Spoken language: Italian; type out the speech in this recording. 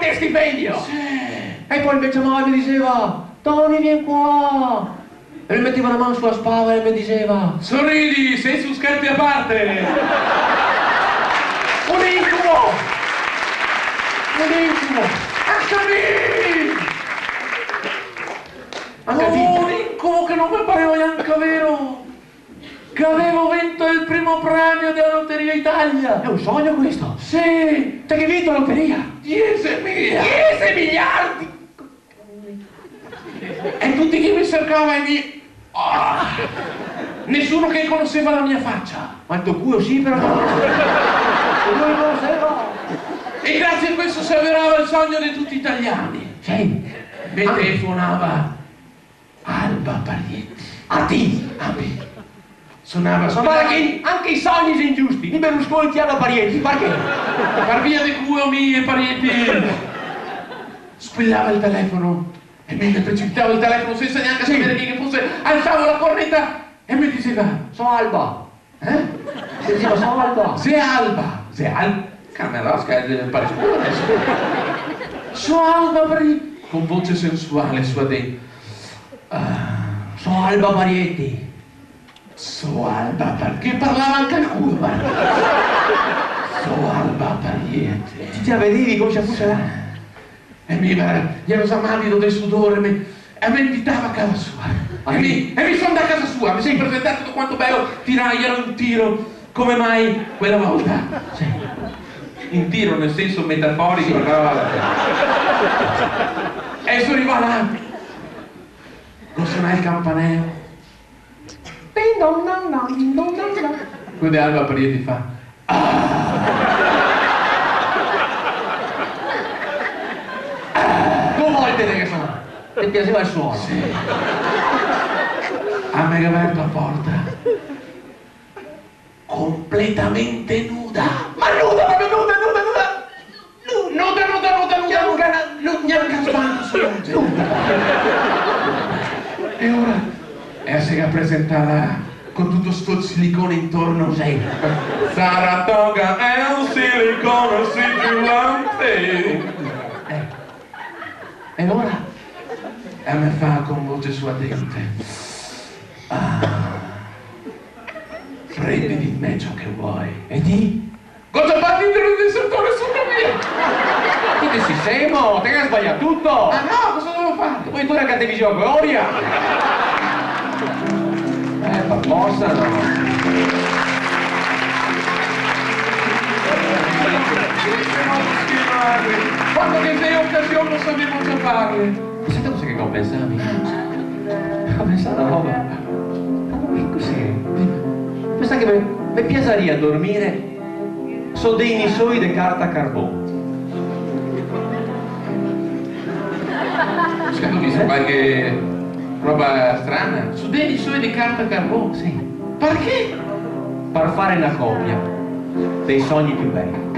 te stipendio! Sì. E poi invece mamma mi diceva, Tony, vieni qua! E mi metteva la mano sulla spalla e mi diceva, Sorridi, sei su scherzi a parte! un incubo! Un incubo! Anche Un incubo che non mi pareva neanche vero! Che avevo vinto il primo premio della Lotteria Italia! è un sogno questo! Sì! Te che hai vinto la lotteria? 10 miliardi! 10 miliardi! E tutti che mi cercavano di... Ah! Nessuno che conosceva la mia faccia! Ma il tuo culo sì, però non lo conosceva! E grazie a questo si avverava il sogno di tutti gli italiani! Sì! Mi telefonava Alba Parietti. A te! A me. Suonava Ma che anche i sogni sono ingiusti! Di Berlusconi ti hanno parenti, perché? per via di culo mie parietti. Squillava il telefono e mentre precipitava il telefono senza neanche sapere chi che fosse, alzavo la cornetta e mi diceva, Sono Alba! eh? Si diceva sono Alba! Se Alba, se Alba, Camerosca pare scuola adesso. Sono Alba con voce sensuale suadente. Sono Alba Parietti! So Alba perché parlava anche al culo, guarda. So Alba Parietti. Ti vedevi come ci fosse là? E gli ero samavido del sudore e mi invitava a casa sua. E mi sono da casa sua, mi sei presentato tutto quanto bello, tirai, ero in tiro. Come mai quella volta? Sì. In tiro nel senso metaforico, però. E sono arrivato là. Con suonare il campanello. Quindi Alba Parietti fa. Due volte che sono. Ti piaceva il suono? Sì. Ha mega aperto la porta. Completamente nuda. Ma nuda, proprio nuda! Neanche sbanco E ora si è presentata con tutto sto silicone intorno. Sì. Saratoga è un silicone scintillante. E ora? E me fa con voce suadente. Prenditi in me ciò che vuoi. E di? Cosa fatti del settore sotto via? Che sei scemo? Te che hai sbagliato tutto! Ah no, cosa devo fare? Poi tu era cattivissima gloria! Barbossa no! Quando che sei occasione non sapevo cosa fare. Senti cosa che compensavi? Compensa la roba. Che cos'è? Pensa che mi piaceria dormire su dei nissoi di carta carbone. Secondo me c'è qualche roba strana. Su dei nissoi di carta carbone? Sì. Perché? Per fare una copia dei sogni più belli.